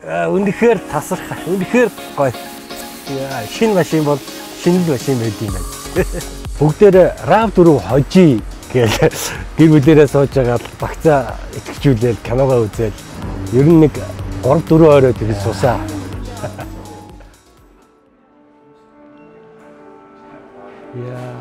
Үнэхээр тасархай. Үнэхээр гоё. Шинэ машин бол шинэ машин байд юм байна. Бүгдээрээ RAV4 хожий гэж гэр бүлээрээ сууж байгаа багцаа итгэжүүлээл киногоо үзээл ер нь нэг 3-4 орой тэгж сусаа. Яа.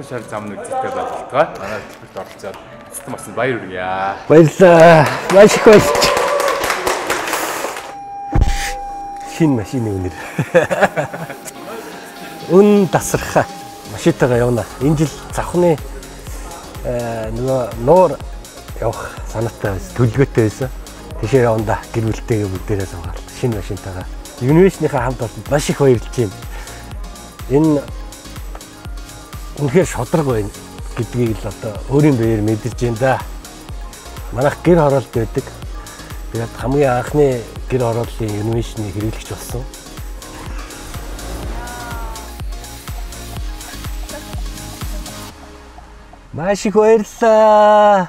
Шар зам үзэлтэй болтгоо. Манай төлөвлөлт оролцоод эцэстэн бас баяр хүргье. Баярлалаа. Маш их баярлалаа. Шинэ машины үнэр. Өн тасархай. Машинтайгаа явна. Энэ жил завхны нөгөө нуур явах санаатай байсан, төлөвлөгөөтэй байсан. Тийшээ явна гэр бүлтэйгээ бүгдээрээ суугаад шинэ машинтайгаа. Universe-ийнхаа хамт олонд маш их баярлж байна. Энэ үнэхээр шодрог байна гэдгийг л одоо өөрийн биеэр мэдэрч байна да. Манайх гэр хороолт байдаг. Тэгээд хамгийн анхны гэр хорооллын Universe-ний хэрэглэгч болсон. Маш их баярлалаа.